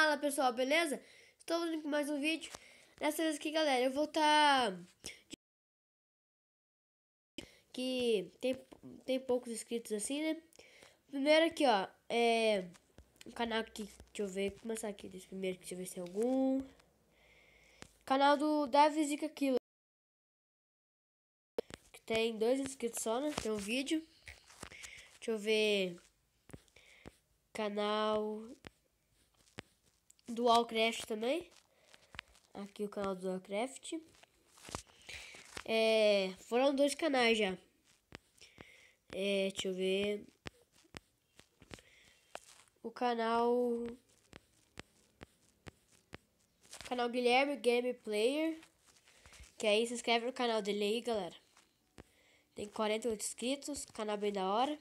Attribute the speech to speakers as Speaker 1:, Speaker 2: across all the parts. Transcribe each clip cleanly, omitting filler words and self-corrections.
Speaker 1: Fala pessoal, beleza? Estou fazendo mais um vídeo. Dessa vez aqui, galera, eu vou estar... que tem poucos inscritos assim, né? Primeiro aqui, ó, o canal aqui, deixa eu ver, vou começar aqui desse primeiro, deixa eu ver se tem algum. Canal do Davi Zica Killer, que tem 2 inscritos só, né? Tem um vídeo. Deixa eu ver. Canal do Warcraft também. Aqui o canal do Warcraft. Foram 2 canais já. Deixa eu ver. O canal Guilherme Game Player. Que aí se inscreve no canal dele aí, galera. Tem 48 inscritos. Canal bem da hora.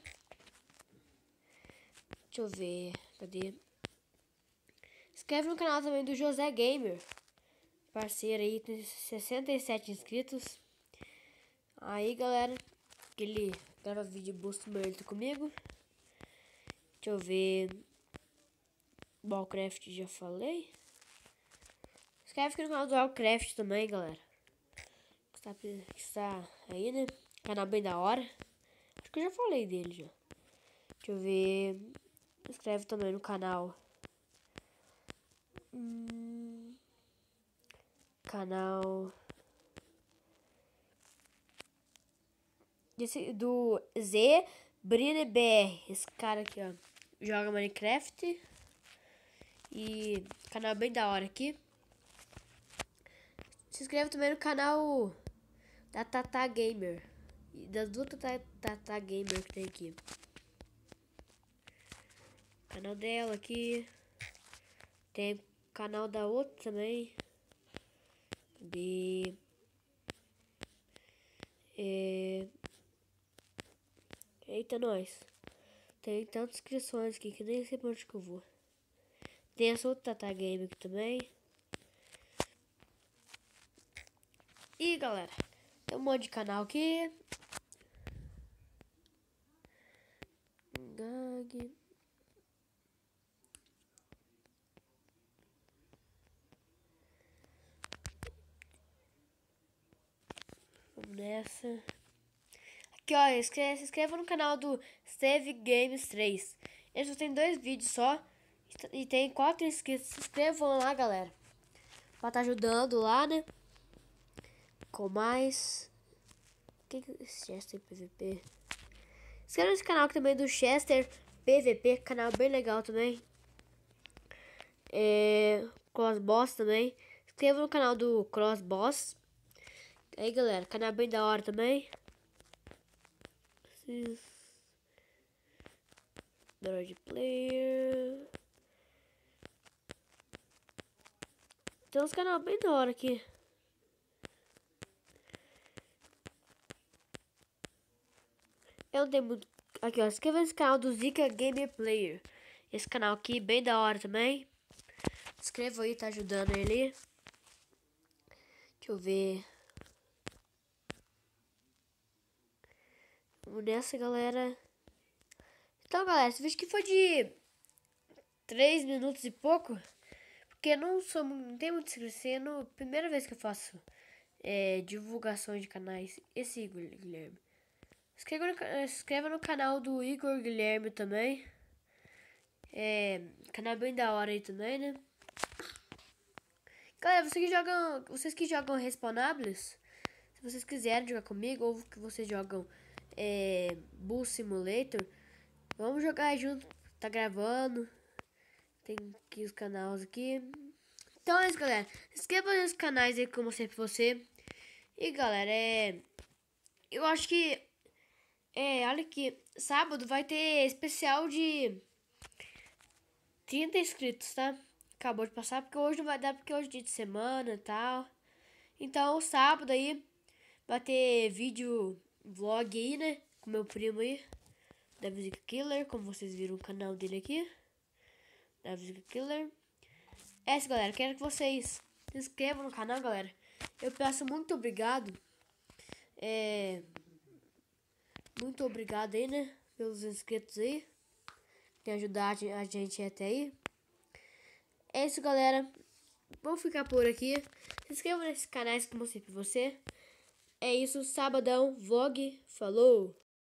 Speaker 1: Deixa eu ver. Cadê? Se inscreve no canal também do José Gamer. Parceiro aí, tem 67 inscritos. Aí, galera, que ele grava vídeo Boost Mérito comigo. Deixa eu ver. Warcraft já falei. Inscreve aqui no canal do Warcraft também, galera. Que está aí, né? Canal bem da hora. Acho que eu já falei dele já. Deixa eu ver. Inscreve também no canal. Canal do Z Brine BR. Esse cara aqui, ó, joga Minecraft. E canal bem da hora aqui. Se inscreve também no canal da Tata Gamer. E das duas Tata Gamer que tem aqui. Canal dela aqui. Tem canal da outra também. Eita, nós. Tem tantas inscrições aqui que nem sei pra onde que eu vou. Tem essa outra Tata Gamer aqui também. E galera, tem um monte de canal aqui. Gag. Vamos nessa. Aqui, ó, se inscreva no canal do Save Games 3. Ele só tem 2 vídeos só. E tem 4 inscritos. Se inscrevam lá, galera. Pra estar ajudando lá, né? Com mais. Que Chester PVP? Se inscreva nesse canal aqui também do Chester PVP. Canal bem legal também. Cross Boss também. Se inscreva no canal do Cross Boss. Aí, galera, canal bem da hora também. Droid Player. Tem uns canal bem da hora aqui. Eu não tenho muito. Aqui, ó. Se inscreva nesse canal do Zica Game Player. Esse canal aqui, bem da hora também. Se inscreva aí, tá ajudando ele. Deixa eu ver. Vamos nessa, galera. Então, galera, esse vídeo aqui foi de 3 minutos e pouco. Porque não tem muito inscritos. É a primeira vez que eu faço divulgação de canais. Esse Igor Guilherme. Se inscreva no canal do Igor Guilherme também. Canal bem da hora aí também, né? Galera, vocês que jogam Respawnables, se vocês quiserem jogar comigo, ou que vocês jogam Bull Simulator, vamos jogar junto. Tá gravando. Tem aqui os canais aqui. Então é isso, galera. Se inscreva nos canais aí, como sempre você. E galera, eu acho que olha aqui, sábado vai ter especial de 30 inscritos, tá? Acabou de passar, porque hoje não vai dar, porque hoje é dia de semana e tal. Então, sábado aí vai ter vídeo vlog aí, né? Com meu primo aí, Davi Zica Killer, como vocês viram o canal dele aqui. Davi Zica Killer. Galera, quero que vocês se inscrevam no canal, galera. Eu peço muito obrigado. Muito obrigado aí, né? Pelos inscritos aí. Tem ajudado a gente até aí. É isso, galera. Vou ficar por aqui. Se inscreva nesses canais que eu mostrei pra você. É isso, sabadão, vlog. Falou!